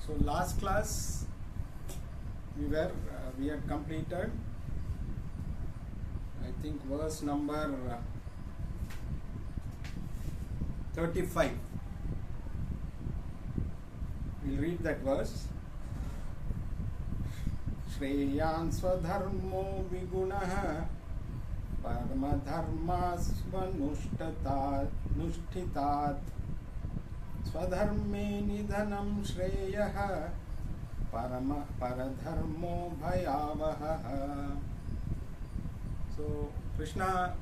So last class we had completed, I think, verse number 35. We'll read that verse. Shreyan swadharmo vigunaha paramadharmasvanushtitat swadharme nidhanam shreyaha paradharmo bhayavaha. So Krishna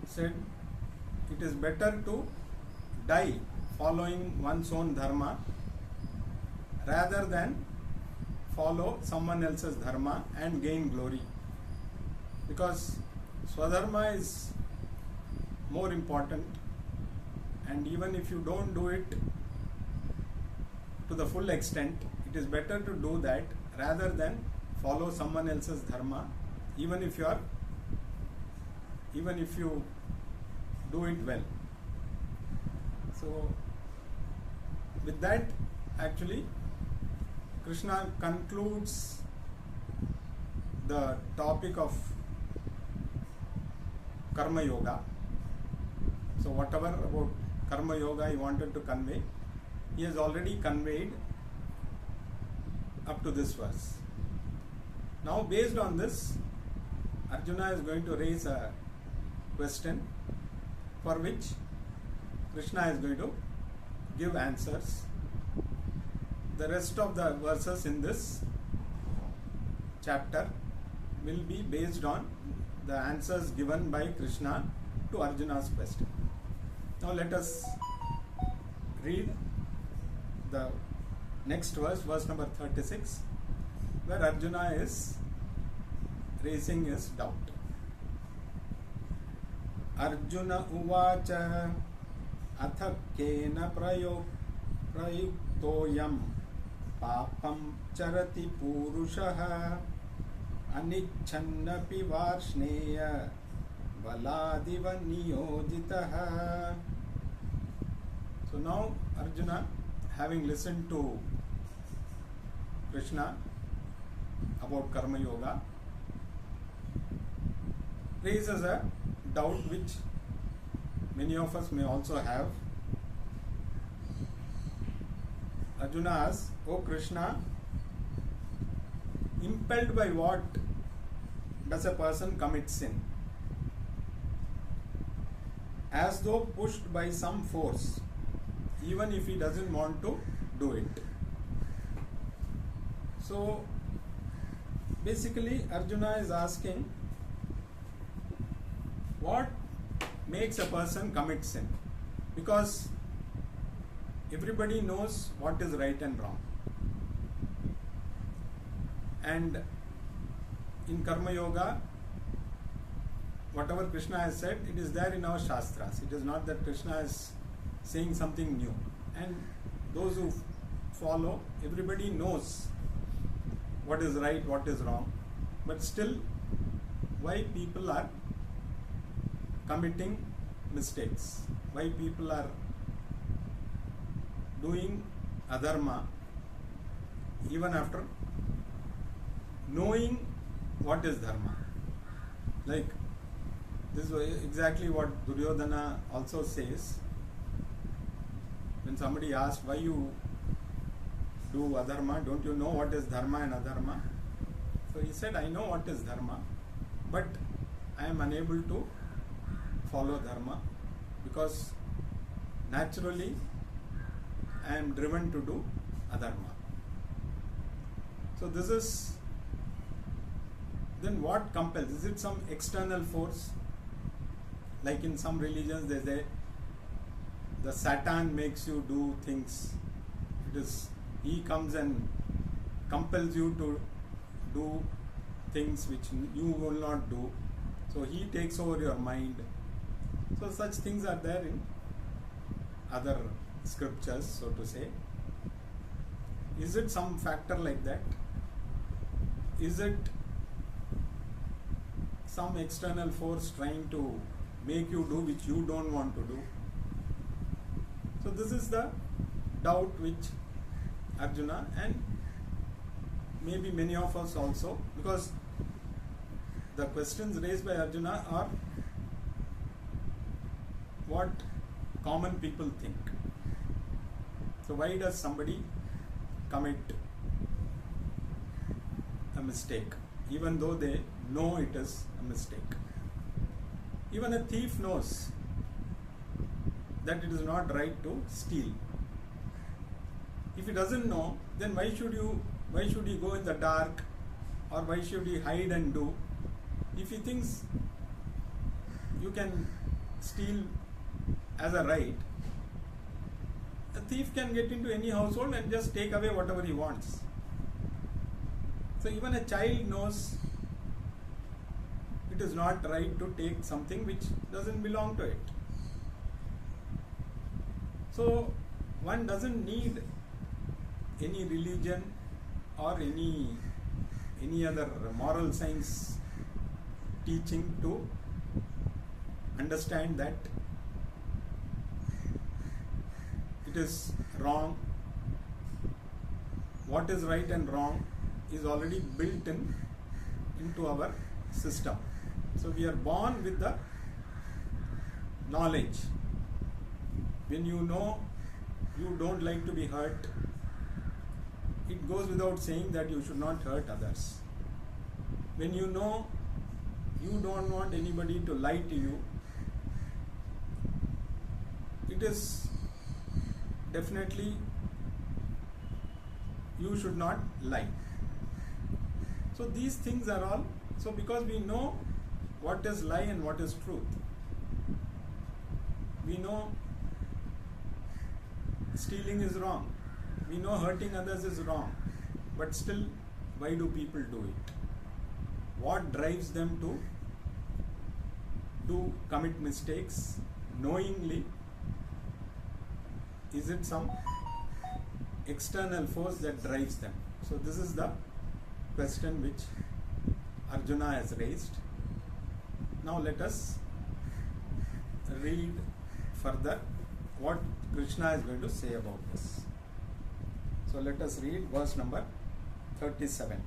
said it is better to die following one's own dharma rather than follow someone else's dharma and gain glory, because swadharma is more important, and even if you don't do it to the full extent, it is better to do that rather than follow someone else's dharma, even if you do it well. So with that, actually Krishna concludes the topic of karma yoga. So whatever about karma yoga he wanted to convey, he has already conveyed up to this verse. Now based on this, Arjuna is going to raise a question for which Krishna is going to give answers. The rest of the verses in this chapter will be based on the answers given by Krishna to Arjuna's question. Now let us read the next verse, verse number 36, where Arjuna is raising his doubt. Arjuna uvacha atha kena prayuktoyam papam charati purushaha anichannapi varshneya baladiva niyojitaha. So now Arjuna, having listened to Krishna about karma yoga, raises a doubt which many of us may also have. Arjuna asks, "O Krishna, impelled by what does a person commit sin? As though pushed by some force, even if he doesn't want to do it." So basically Arjuna is asking, what makes a person commit sin? Because everybody knows what is right and wrong, and in karma yoga, whatever Krishna has said, it is there in our shastras. It is not that Krishna is saying something new, and those who follow, everybody knows what is right, what is wrong, but still why people are committing mistakes, why people are doing adharma even after knowing what is dharma. Like this is exactly what Duryodhana also says when somebody asks, why you do adharma, don't you know what is dharma and adharma? So he said, I know what is dharma, but I am unable to follow dharma because naturally I am driven to do adharma. So this is, then what compels? Is it some external force? Like in some religions they say the Satan makes you do things. It is, he comes and compels you to do things which you will not do. So he takes over your mind. So such things are there in other scriptures, so to say. Is it some factor like that? Is it some external force trying to make you do which you don't want to do? So this is the doubt which Arjuna and maybe many of us also, because the questions raised by Arjuna are what common people think. So why does somebody commit a mistake even though they know it is a mistake? Even a thief knows that it is not right to steal. If he doesn't know, then why should he go in the dark, or why should he hide and do? If he thinks you can steal as a right, a thief can get into any household and just take away whatever he wants. So even a child knows it is not right to take something which doesn't belong to it. So one doesn't need any religion or any other moral science teaching to understand that it is wrong. What is right and wrong is already built into our system. So we are born with the knowledge. When you know you don't like to be hurt, it goes without saying that you should not hurt others. When you know you don't want anybody to lie to you, it is definitely you should not lie. So these things are all, so because we know what is lie and what is truth, we know stealing is wrong, we know hurting others is wrong, but still why do people do it? What drives them to commit mistakes knowingly? Is it some external force that drives them? So this is the question which Arjuna has raised. Now let us read further what Krishna is going to say about this. So let us read verse number 37.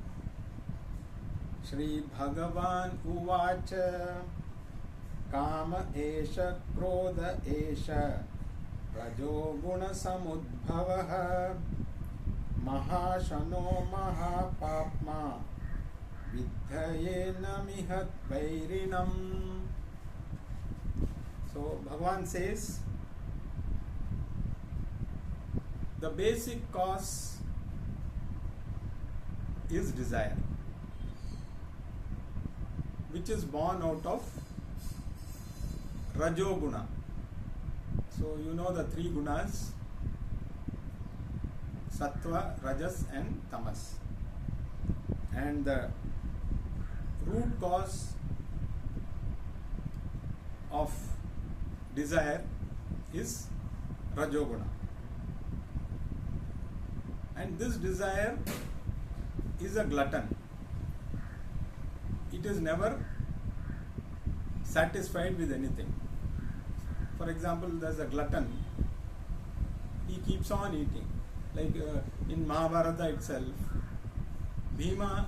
Shri Bhagavan Uvacha Kama Esha Krodha Esha Rajo Guna Samudbhavaha Mahashano Mahapapma Vidhayena Mihat Vairinam. So Bhagavan says the basic cause is desire, which is born out of Rajoguna. So you know the three gunas: Sattva, Rajas and Tamas. And the root cause of desire is Rajoguna. And this desire is a glutton. It is never satisfied with anything. For example, there's a glutton. He keeps on eating. Like in Mahabharata itself, Bhima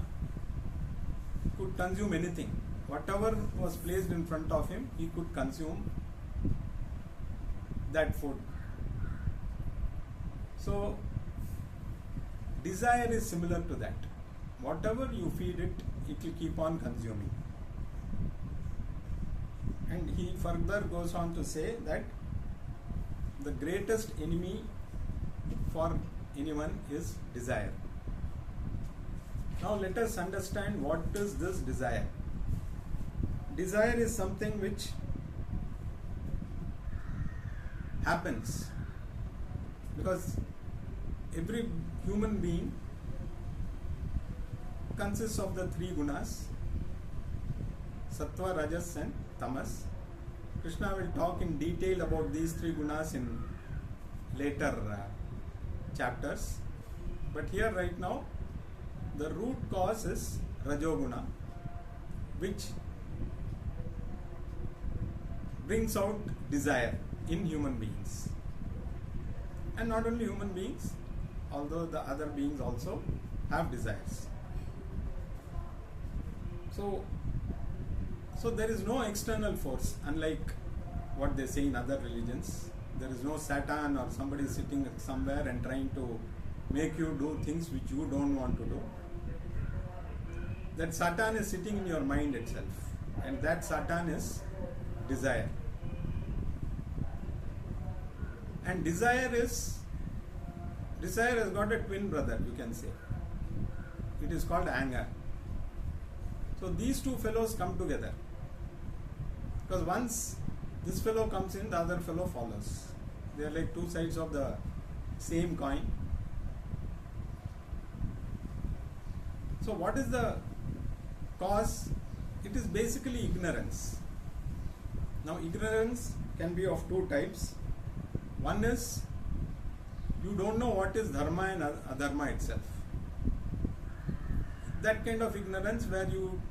could consume anything. Whatever was placed in front of him, he could consume that food. So, desire is similar to that. Whatever you feed it, it will keep on consuming. And he further goes on to say that the greatest enemy for anyone is desire. Now let us understand what is this desire. Desire is something which happens because every human being consists of the three gunas: Sattva, Rajas and Tamas. Krishna will talk in detail about these three gunas in later chapters. But here right now, the root cause is Rajoguna, which brings out desire in human beings. And not only human beings, although the other beings also have desires. So there is no external force, unlike what they say in other religions. There is no Satan or somebody sitting somewhere and trying to make you do things which you don't want to do. That Satan is sitting in your mind itself, and that Satan is desire. And desire has got a twin brother, you can say. It is called anger. So these two fellows come together, because once this fellow comes in, the other fellow follows. They are like two sides of the same coin. So what is the cause? It is basically ignorance. Now ignorance can be of two types. One is you don't know what is dharma and adharma itself. That kind of ignorance where you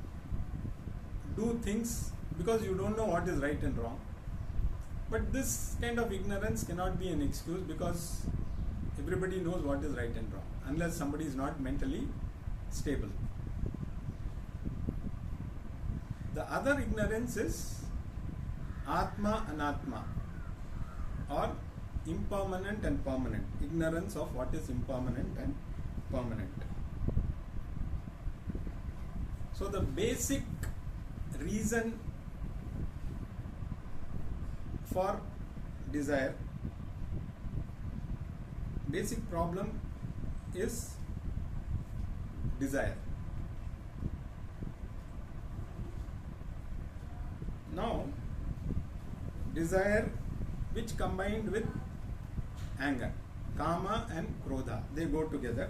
do things because you don't know what is right and wrong. But this kind of ignorance cannot be an excuse, because everybody knows what is right and wrong, unless somebody is not mentally stable. The other ignorance is Atma Anatma, or impermanent and permanent. Ignorance of what is impermanent and permanent. So the basic reason for desire, basic problem is desire. Now, desire which combined with anger, kama and krodha, they go together.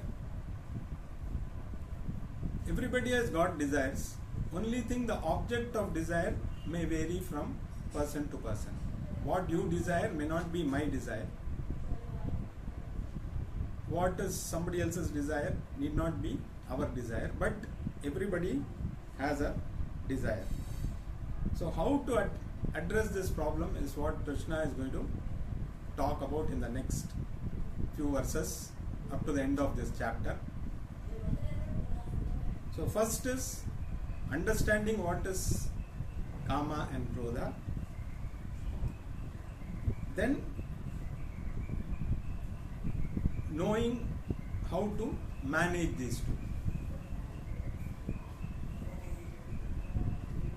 Everybody has got desires. Only thing, the object of desire may vary from person to person. What you desire may not be my desire. What is somebody else's desire need not be our desire, but everybody has a desire. So how to address this problem is what Krishna is going to talk about in the next few verses up to the end of this chapter. So first is understanding what is kama and krodha. Then knowing how to manage these two.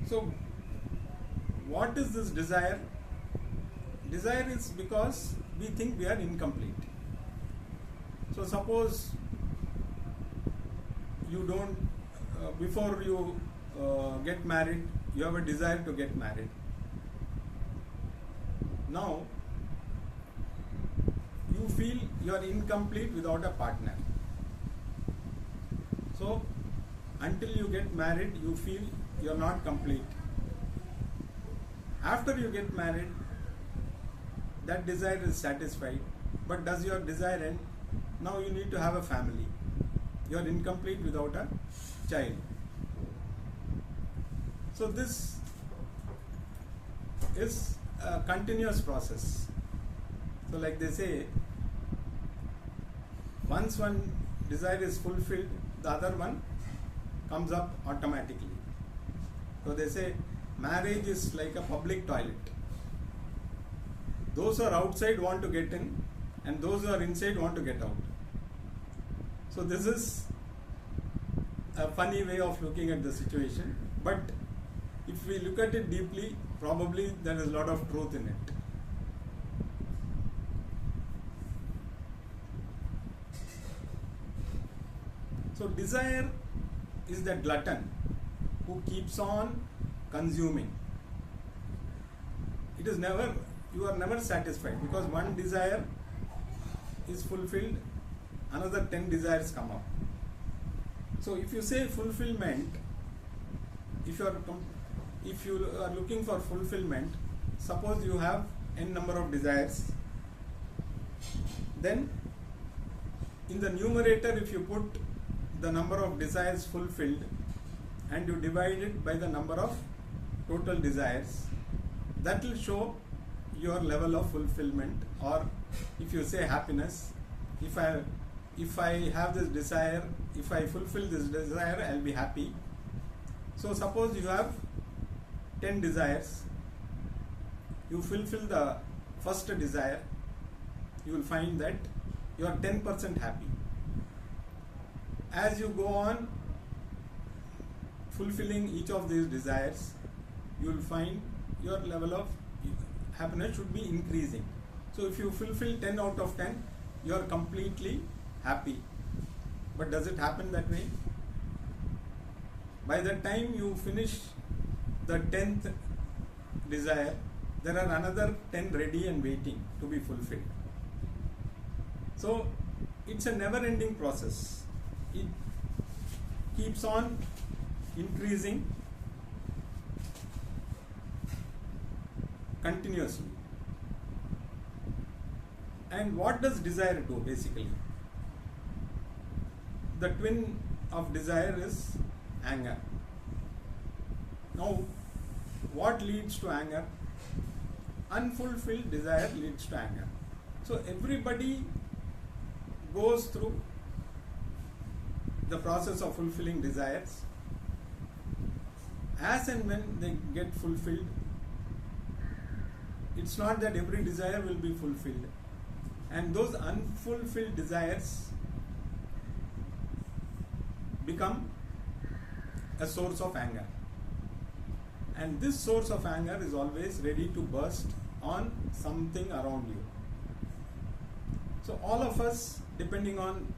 So what is this desire? Desire is because we think we are incomplete. So suppose you don't, before you get married, you have a desire to get married. Now you feel you are incomplete without a partner. So until you get married, you feel you are not complete. After you get married, that desire is satisfied. But does your desire end? Now you need to have a family. You are incomplete without a child. So this is a continuous process. So like they say, once one desire is fulfilled, the other one comes up automatically. So they say marriage is like a public toilet. Those who are outside want to get in, and those who are inside want to get out. So this is a funny way of looking at the situation, but if we look at it deeply, probably there is a lot of truth in it. So desire is the glutton who keeps on consuming. It is never, you are never satisfied, because one desire is fulfilled, another 10 desires come up. So if you say fulfillment, if you are looking for fulfillment, suppose you have n number of desires, then in the numerator, if you put the number of desires fulfilled and you divide it by the number of total desires, that will show your level of fulfillment or if you say happiness, if I have this desire, if I fulfill this desire, I'll be happy. So suppose you have 10 desires, you fulfill the first desire, you will find that you are 10% happy. As you go on fulfilling each of these desires, you will find your level of happiness should be increasing. So if you fulfill 10 out of 10, you are completely happy. But does it happen that way? By the time you finish the 10th desire, there are another 10 ready and waiting to be fulfilled. So it's a never-ending process. It keeps on increasing continuously. And what does desire do basically? The twin of desire is anger. Now, what leads to anger? Unfulfilled desire leads to anger. So everybody goes through the process of fulfilling desires. As and when they get fulfilled, it's not that every desire will be fulfilled. And those unfulfilled desires become a source of anger. And this source of anger is always ready to burst on something around you. So all of us, depending on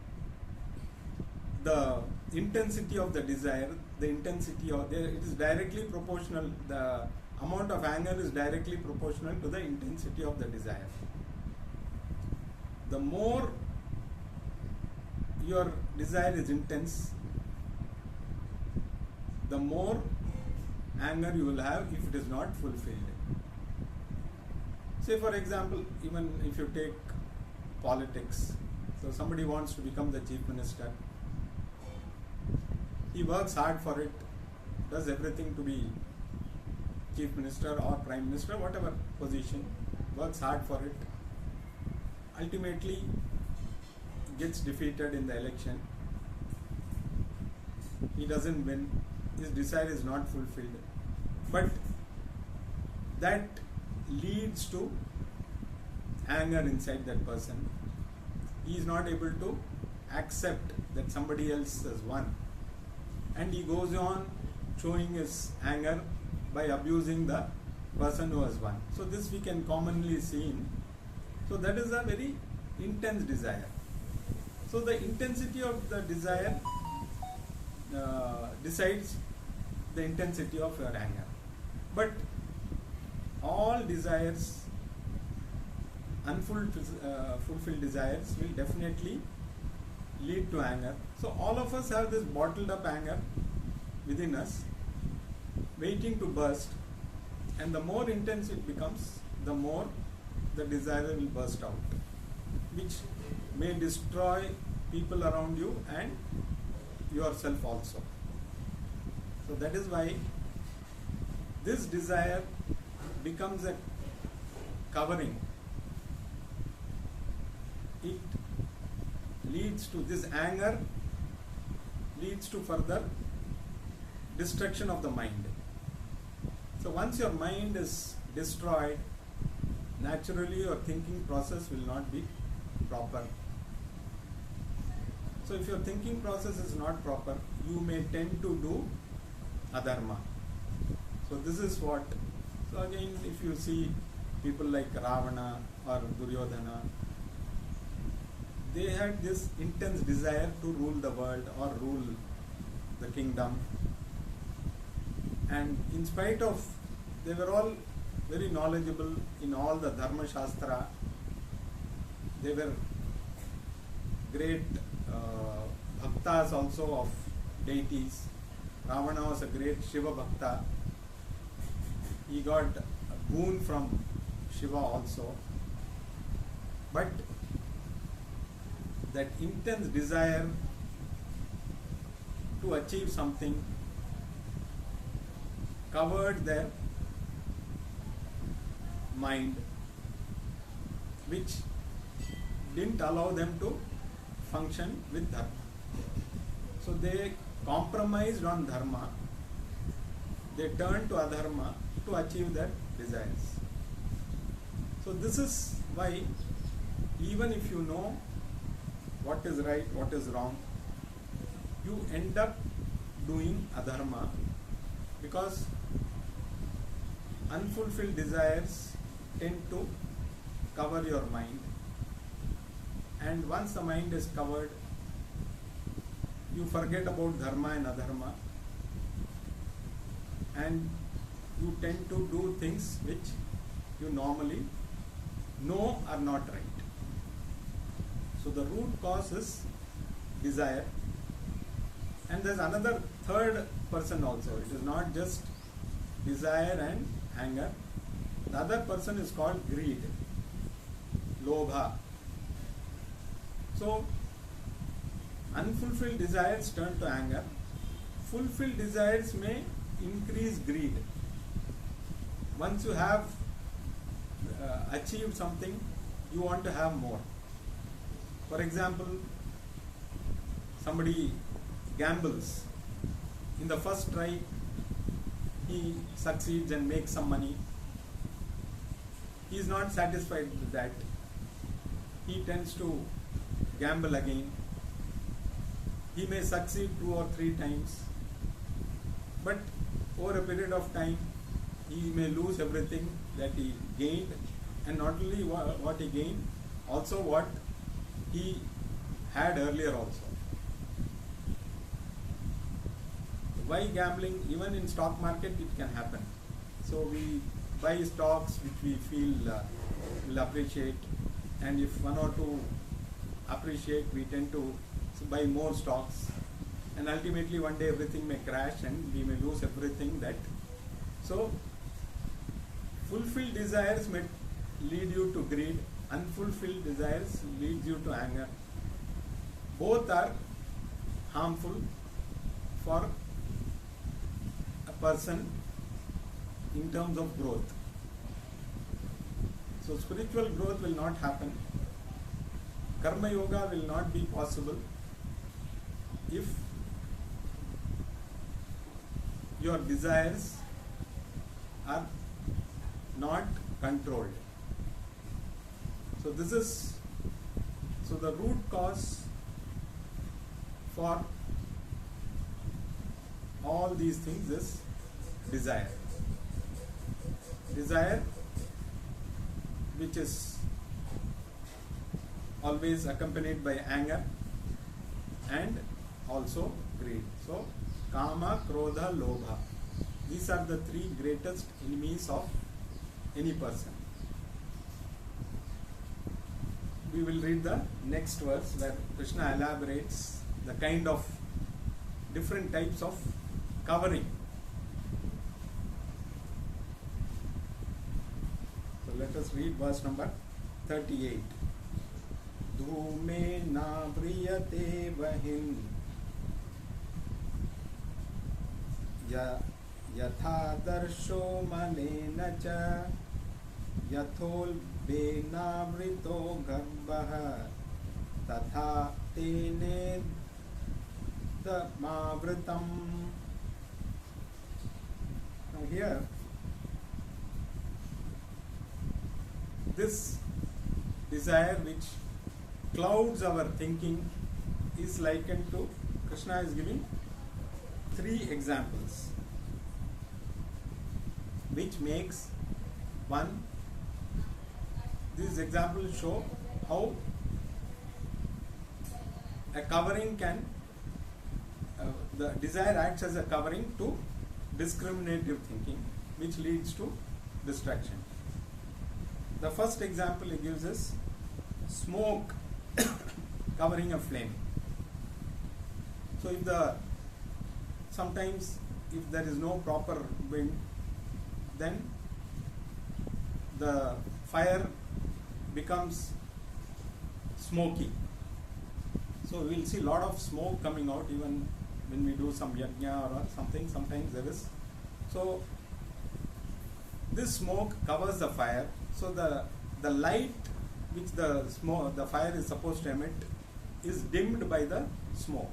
the intensity of the desire, the intensity of it is directly proportional, the amount of anger is directly proportional to the intensity of the desire. The more your desire is intense, the more anger you will have if it is not fulfilled. Say for example, even if you take politics, so somebody wants to become the chief minister, he works hard for it, does everything to be chief minister or prime minister, whatever position, works hard for it, ultimately gets defeated in the election, he doesn't win, his desire is not fulfilled, but that leads to anger inside that person. He is not able to accept that somebody else has won, and he goes on showing his anger by abusing the person who has won. So this we can commonly see in. So that is a very intense desire. So the intensity of the desire decides the intensity of your anger. But all desires, unfulfilled desires, will definitely lead to anger. So all of us have this bottled up anger within us, waiting to burst, and the more intense it becomes, the more the desire will burst out, which may destroy people around you and yourself also. So that is why this desire becomes a covering. It leads to this anger, leads to further destruction of the mind. So once your mind is destroyed, naturally your thinking process will not be proper. So if your thinking process is not proper, you may tend to do adharma. So this is what, so again, if you see people like Ravana or Duryodhana, they had this intense desire to rule the world or rule the kingdom, and in spite of, they were all very knowledgeable in all the Dharma Shastra, they were great bhaktas also of deities. Ravana was a great Shiva bhakta. He got a boon from Shiva also. But that intense desire to achieve something covered their mind, which didn't allow them to function with dharma. So they compromised on dharma, they turned to adharma to achieve their desires. So this is why even if you know what is right, what is wrong, you end up doing adharma, because unfulfilled desires tend to cover your mind, and once the mind is covered, you forget about dharma and adharma, and you tend to do things which you normally know are not right. So the root cause is desire. And there's another third person also. It is not just desire and anger. The other person is called greed, lobha. So unfulfilled desires turn to anger. Fulfilled desires may increase greed. Once you have achieved something, you want to have more. For example, somebody gambles. In the first try, he succeeds and makes some money. He is not satisfied with that. He tends to gamble again. He may succeed 2 or 3 times, but over a period of time, he may lose everything that he gained, and not only what he gained, also what he had earlier also. Why gambling? Even in stock market it can happen. So we buy stocks which we feel will appreciate, and if 1 or 2 appreciate, we tend to buy more stocks, and ultimately one day everything may crash and we may lose everything that. So fulfilled desires may lead you to greed, unfulfilled desires lead you to anger. Both are harmful for a person in terms of growth. So spiritual growth will not happen. Karma yoga will not be possible if your desires are not controlled. So the root cause for all these things is desire. Desire, which is always accompanied by anger and also greed. So kama, krodha, lobha. These are the 3 greatest enemies of any person. We will read the next verse where Krishna elaborates the kind of different types of covering. So let us read verse number 38. Dhume na vriyate vahin yatha darsho manena cha yathol benavrito garbha tatha tene mavritam. Now here, this desire which clouds our thinking is likened to, Krishna is giving 3 examples which makes one. These examples show how a covering can, the desire acts as a covering to discriminative thinking, which leads to distraction. The first example he gives is smoke covering a flame. So sometimes if there is no proper wind, then the fire becomes smoky. So we will see a lot of smoke coming out even when we do some yajna or something. Sometimes there is. So this smoke covers the fire. So the light which the smoke, the fire is supposed to emit, is dimmed by the smoke.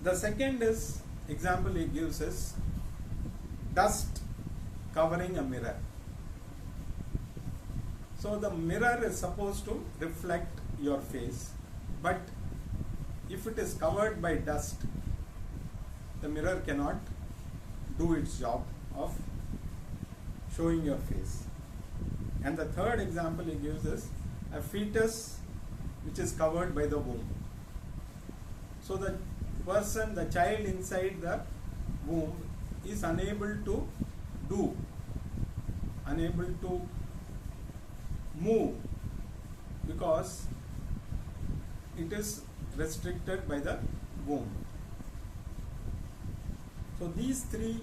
The second is example he gives is dust covering a mirror. So the mirror is supposed to reflect your face, but if it is covered by dust, the mirror cannot do its job of showing your face. And the third example he gives is a fetus which is covered by the womb. So the person, the child inside the womb is unable to move because it is restricted by the womb. So these three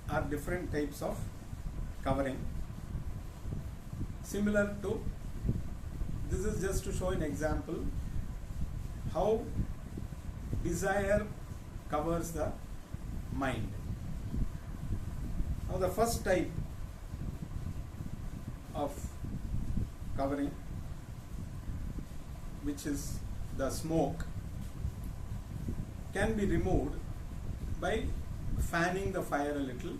are different types of covering. Similar to, this is just to show an example how desire covers the mind. Now the first type of covering, which is the smoke, can be removed by fanning the fire a little,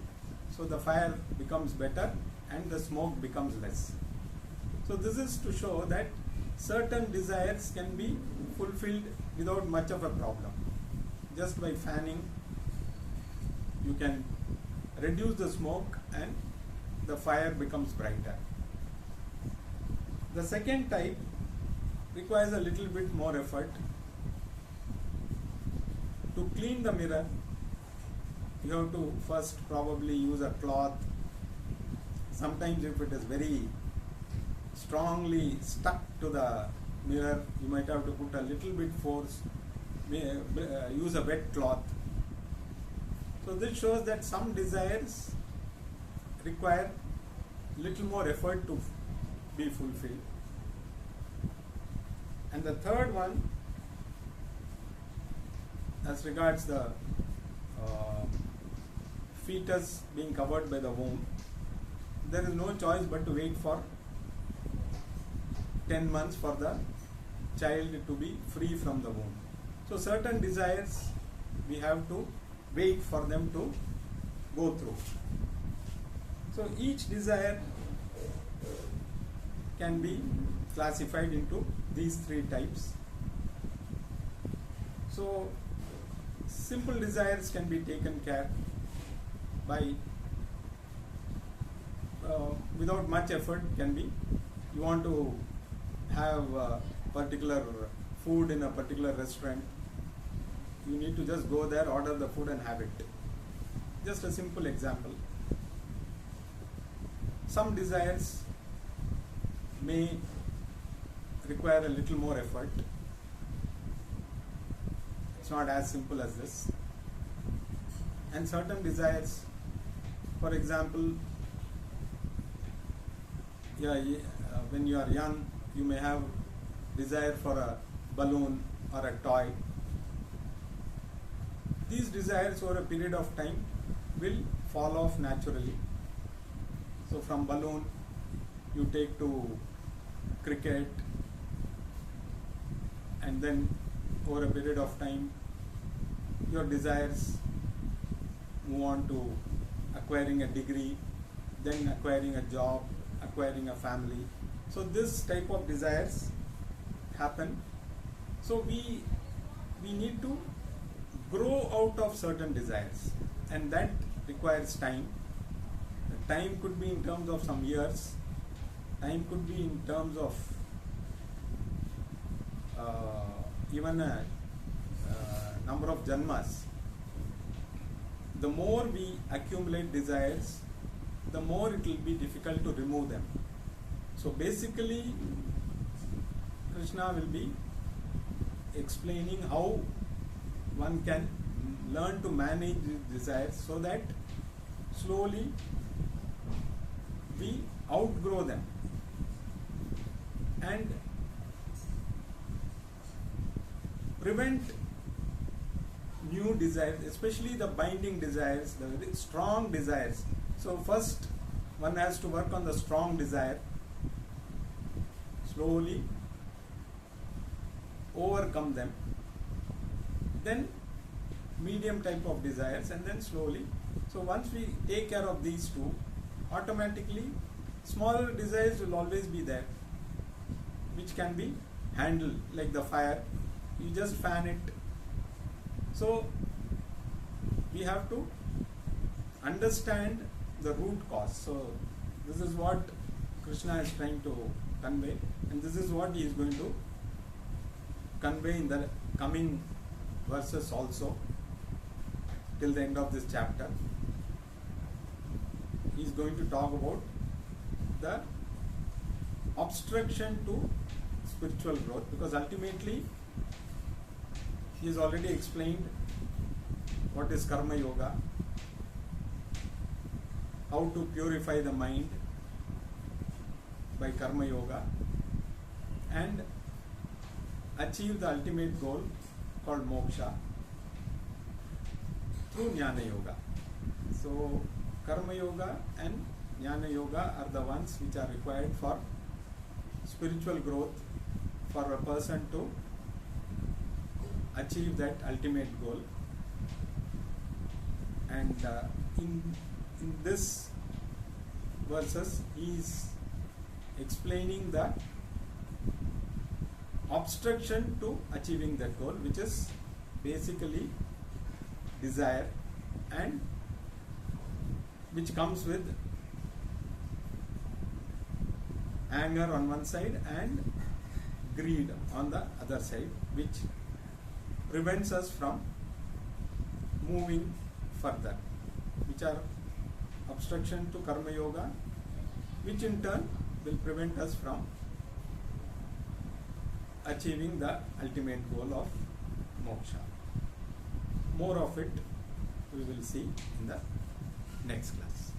so the fire becomes better and the smoke becomes less. So this is to show that certain desires can be fulfilled without much of a problem. Just by fanning, you can reduce the smoke and the fire becomes brighter. The second type requires a little bit more effort. To clean the mirror, you have to first probably use a cloth. Sometimes if it is very strongly stuck to the mirror, you might have to put a little bit force, use a wet cloth. So this shows that some desires require little more effort to be fulfilled. And the third one, as regards the fetus being covered by the womb, there is no choice but to wait for 10 months for the child to be free from the womb. So certain desires we have to wait for them to go through. So each desire can be classified into these three types. So simple desires can be taken care by without much effort. Can be, you want to have a particular food in a particular restaurant, you need to just go there, order the food and have it. Just a simple example. Some desires may require a little more effort. It's not as simple as this. And certain desires, for example, when you are young, you may have desire for a balloon or a toy. These desires over a period of time will fall off naturally. So from balloon you take to cricket, and then over a period of time your desires move on to acquiring a degree, then acquiring a job, acquiring a family. So this type of desires happen. So we need to grow out of certain desires, and that requires time. The time could be in terms of some years, time could be in terms of even a number of janmas. The more we accumulate desires, the more it will be difficult to remove them. So basically Krishna will be explaining how one can learn to manage these desires so that slowly we outgrow them and prevent new desires, especially the binding desires, the very strong desires. So first one has to work on the strong desire, slowly overcome them, then medium type of desires, and then slowly. So once we take care of these two, automatically smaller desires will always be there, which can be handled like the fire. You just fan it. So we have to understand the root cause. So this is what Krishna is trying to convey, and this is what he is going to convey in the coming verses also, till the end of this chapter. He is going to talk about the obstruction to spiritual growth, because ultimately he has already explained what is karma yoga, how to purify the mind by karma yoga and achieve the ultimate goal called moksha through jnana yoga. So karma yoga and jnana yoga are the ones which are required for spiritual growth, for a person to achieve that ultimate goal. And in this verses he is explaining the obstruction to achieving that goal, which is basically desire, and which comes with anger on one side and greed on the other side, which prevents us from moving further, which are obstruction to karma yoga, which in turn will prevent us from achieving the ultimate goal of moksha. More of it we will see in the next class.